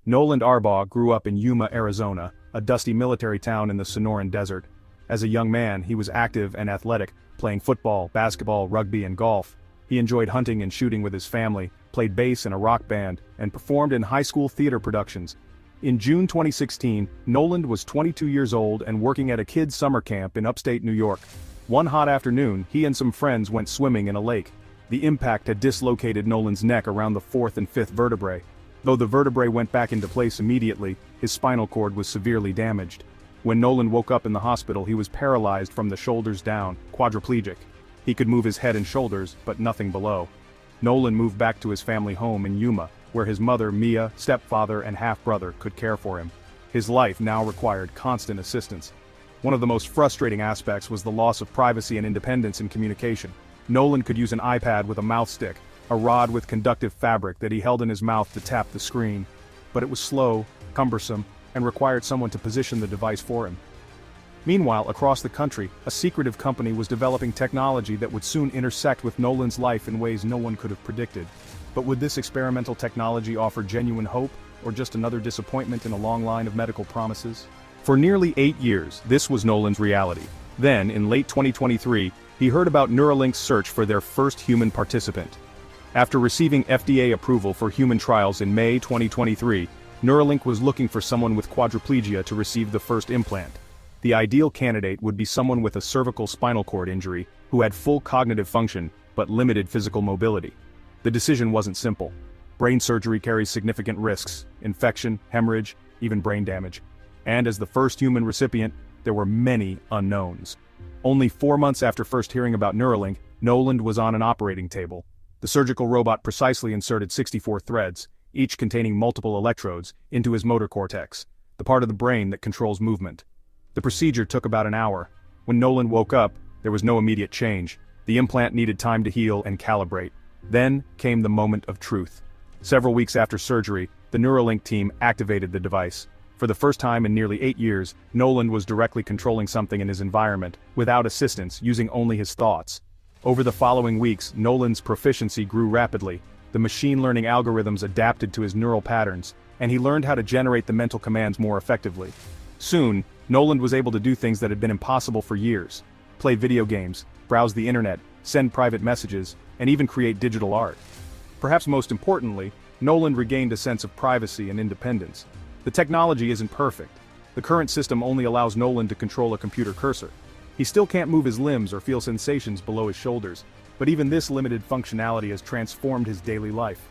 Noland Arbaugh grew up in Yuma, Arizona, a dusty military town in the Sonoran Desert. As a young man, he was active and athletic, playing football, basketball, rugby, and golf. He enjoyed hunting and shooting with his family, played bass in a rock band, and performed in high school theater productions. In June 2016, Noland was 22 years old and working at a kids' summer camp in upstate New York. One hot afternoon, he and some friends went swimming in a lake. The impact had dislocated Noland's neck around the fourth and fifth vertebrae. Though the vertebrae went back into place immediately, his spinal cord was severely damaged. When Noland woke up in the hospital, he was paralyzed from the shoulders down, quadriplegic. He could move his head and shoulders, but nothing below. Noland moved back to his family home in Yuma, where his mother, Mia, stepfather, and half-brother could care for him. His life now required constant assistance. One of the most frustrating aspects was the loss of privacy and independence in communication. Noland could use an iPad with a mouth stick, a rod with conductive fabric that he held in his mouth to tap the screen. But it was slow, cumbersome, and required someone to position the device for him. Meanwhile, across the country, a secretive company was developing technology that would soon intersect with Noland's life in ways no one could have predicted. But would this experimental technology offer genuine hope, or just another disappointment in a long line of medical promises? For nearly 8 years, this was Noland's reality. Then, in late 2023, he heard about Neuralink's search for their first human participant. After receiving FDA approval for human trials in May 2023, Neuralink was looking for someone with quadriplegia to receive the first implant. The ideal candidate would be someone with a cervical spinal cord injury, who had full cognitive function, but limited physical mobility. The decision wasn't simple. Brain surgery carries significant risks: infection, hemorrhage, even brain damage. And as the first human recipient, there were many unknowns. Only 4 months after first hearing about Neuralink, Noland was on an operating table. The surgical robot precisely inserted 64 threads, each containing multiple electrodes, into his motor cortex, the part of the brain that controls movement. The procedure took about an hour. When Noland woke up, there was no immediate change. The implant needed time to heal and calibrate. Then came the moment of truth. Several weeks after surgery, the Neuralink team activated the device. For the first time in nearly 8 years, Noland was directly controlling something in his environment, without assistance, using only his thoughts. Over the following weeks, Noland's proficiency grew rapidly. The machine learning algorithms adapted to his neural patterns, and he learned how to generate the mental commands more effectively. Soon, Noland was able to do things that had been impossible for years: play video games, browse the internet, send private messages, and even create digital art. Perhaps most importantly, Noland regained a sense of privacy and independence. The technology isn't perfect. The current system only allows Noland to control a computer cursor. He still can't move his limbs or feel sensations below his shoulders, but even this limited functionality has transformed his daily life.